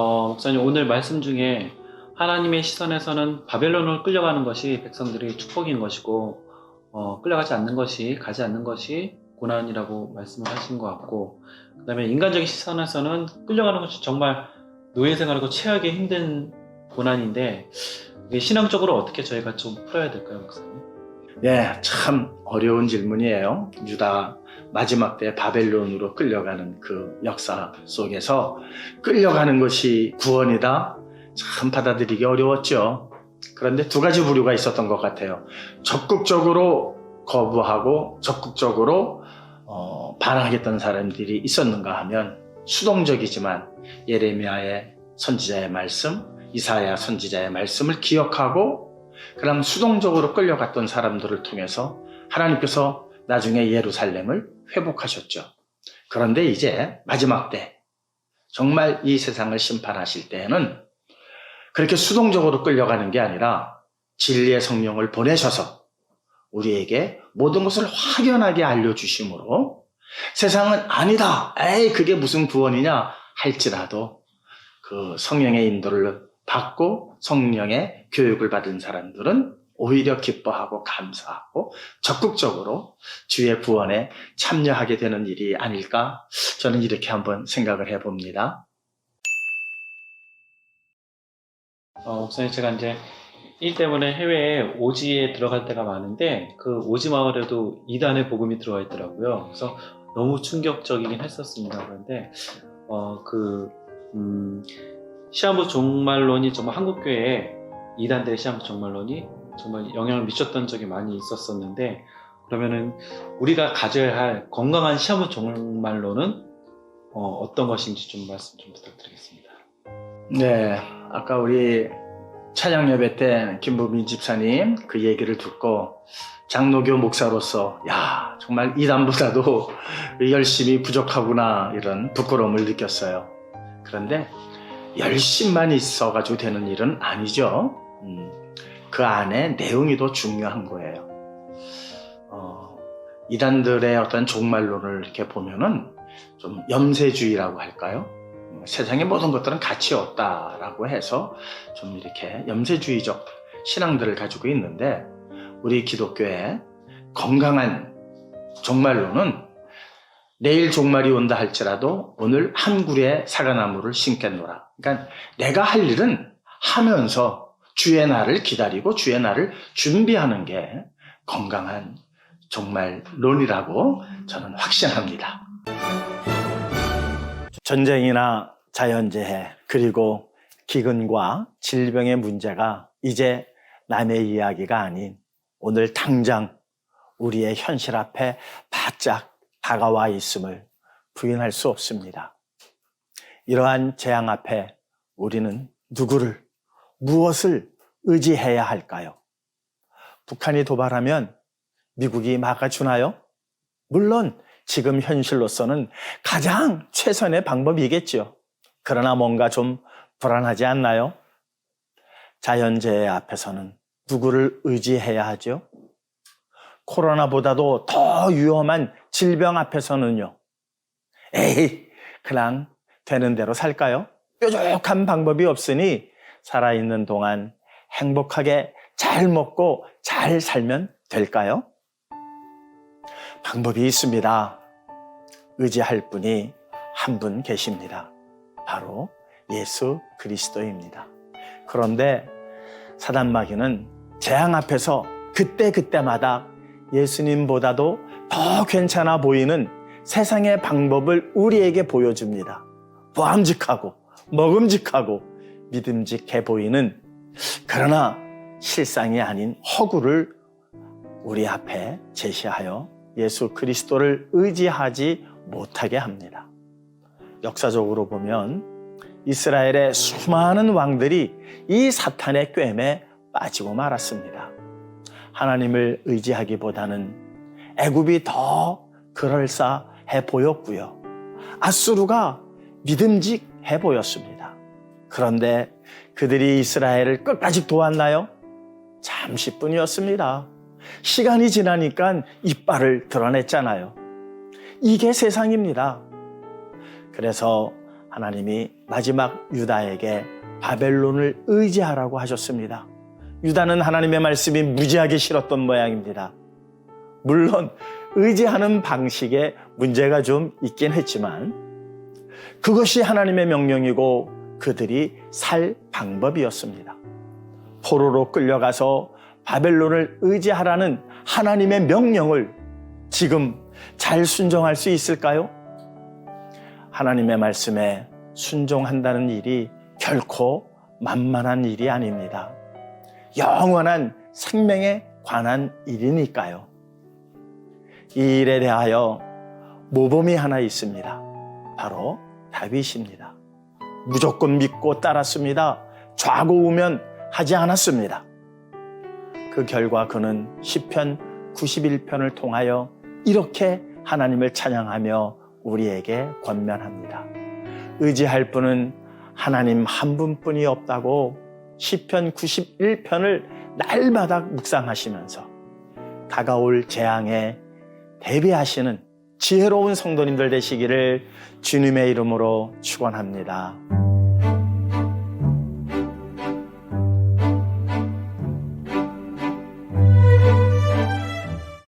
목사님 오늘 말씀 중에 하나님의 시선에서는 바벨론으로 끌려가는 것이 백성들이 축복인 것이고 끌려가지 않는 것이 가지 않는 것이 고난이라고 말씀을 하신 것 같고, 그 다음에 인간적인 시선에서는 끌려가는 것이 정말 노예 생활하고 최악의 힘든 고난인데, 이게 신앙적으로 어떻게 저희가 좀 풀어야 될까요, 목사님? 네, 참 어려운 질문이에요. 유다 마지막 때 바벨론으로 끌려가는 그 역사 속에서 끌려가는 것이 구원이다? 참 받아들이기 어려웠죠. 그런데 두 가지 부류가 있었던 것 같아요. 적극적으로 거부하고 적극적으로 반항하겠다는 사람들이 있었는가 하면, 수동적이지만 예레미야의 선지자의 말씀, 이사야 선지자의 말씀을 기억하고 그럼 수동적으로 끌려갔던 사람들을 통해서 하나님께서 나중에 예루살렘을 회복하셨죠. 그런데 이제 마지막 때 정말 이 세상을 심판하실 때에는 그렇게 수동적으로 끌려가는 게 아니라 진리의 성령을 보내셔서 우리에게 모든 것을 확연하게 알려주심으로 세상은 아니다, 에이 그게 무슨 구원이냐 할지라도 그 성령의 인도를 받고 성령의 교육을 받은 사람들은 오히려 기뻐하고 감사하고 적극적으로 주의 구원에 참여하게 되는 일이 아닐까, 저는 이렇게 한번 생각을 해봅니다. 목사님, 제가 이제 일 때문에 해외에 오지에 들어갈 때가 많은데, 그 오지 마을에도 이단의 복음이 들어와 있더라고요. 그래서 너무 충격적이긴 했었습니다. 그런데 시한부 종말론이 정말 한국교회에 이단들의 시한부 종말론이 정말 영향을 미쳤던 적이 많이 있었었는데, 그러면은 우리가 가져야 할 건강한 시한부 종말론은 어떤 것인지 좀 말씀 좀 부탁드리겠습니다. 네, 아까 우리 찬양 예배 때 김부민 집사님 그 얘기를 듣고 장로교 목사로서 야, 정말 이단보다도 열심히 부족하구나 이런 부끄러움을 느꼈어요. 그런데 열심만 있어가지고 되는 일은 아니죠. 그 안에 내용이 더 중요한 거예요. 이단들의 어떤 종말론을 이렇게 보면은 좀 염세주의라고 할까요? 세상의 모든 것들은 가치 없다라고 해서 좀 이렇게 염세주의적 신앙들을 가지고 있는데, 우리 기독교의 건강한 종말론은 내일 종말이 온다 할지라도 오늘 한 그루의 사과나무를 심겠노라. 그러니까 내가 할 일은 하면서 주의 날을 기다리고 주의 날을 준비하는 게 건강한 종말론이라고 저는 확신합니다. 전쟁이나 자연재해 그리고 기근과 질병의 문제가 이제 남의 이야기가 아닌 오늘 당장 우리의 현실 앞에 바짝 다가와 있음을 부인할 수 없습니다. 이러한 재앙 앞에 우리는 누구를, 무엇을 의지해야 할까요? 북한이 도발하면 미국이 막아주나요? 물론 지금 현실로서는 가장 최선의 방법이겠죠. 그러나 뭔가 좀 불안하지 않나요? 자연재해 앞에서는 누구를 의지해야 하죠? 코로나보다도 더 위험한 질병 앞에서는요, 에이, 그냥 되는 대로 살까요? 뾰족한 방법이 없으니 살아있는 동안 행복하게 잘 먹고 잘 살면 될까요? 방법이 있습니다. 의지할 분이 한 분 계십니다. 바로 예수 그리스도입니다. 그런데 사단마귀는 재앙 앞에서 그때마다 예수님보다도 더 괜찮아 보이는 세상의 방법을 우리에게 보여줍니다. 보암직하고 먹음직하고 믿음직해 보이는, 그러나 실상이 아닌 허구를 우리 앞에 제시하여 예수 그리스도를 의지하지 못하게 합니다. 역사적으로 보면 이스라엘의 수많은 왕들이 이 사탄의 꿰매에 빠지고 말았습니다. 하나님을 의지하기보다는 애굽이 더 그럴싸해 보였고요. 아수르가 믿음직해 보였습니다. 그런데 그들이 이스라엘을 끝까지 도왔나요? 잠시뿐이었습니다. 시간이 지나니까 이빨을 드러냈잖아요. 이게 세상입니다. 그래서 하나님이 마지막 유다에게 바벨론을 의지하라고 하셨습니다. 유다는 하나님의 말씀이 무지하게 싫었던 모양입니다. 물론 의지하는 방식에 문제가 좀 있긴 했지만 그것이 하나님의 명령이고 그들이 살 방법이었습니다. 포로로 끌려가서 바벨론을 의지하라는 하나님의 명령을 지금 잘 순종할 수 있을까요? 하나님의 말씀에 순종한다는 일이 결코 만만한 일이 아닙니다. 영원한 생명에 관한 일이니까요. 이 일에 대하여 모범이 하나 있습니다. 바로 다윗입니다. 무조건 믿고 따랐습니다. 좌고우면 하지 않았습니다. 그 결과 그는 시편 91편을 통하여 이렇게 하나님을 찬양하며 우리에게 권면합니다. 의지할 분은 하나님 한 분뿐이 없다고 시편 91편을 날마다 묵상하시면서 다가올 재앙에 대비하시는 지혜로운 성도님들 되시기를 주님의 이름으로 축원합니다.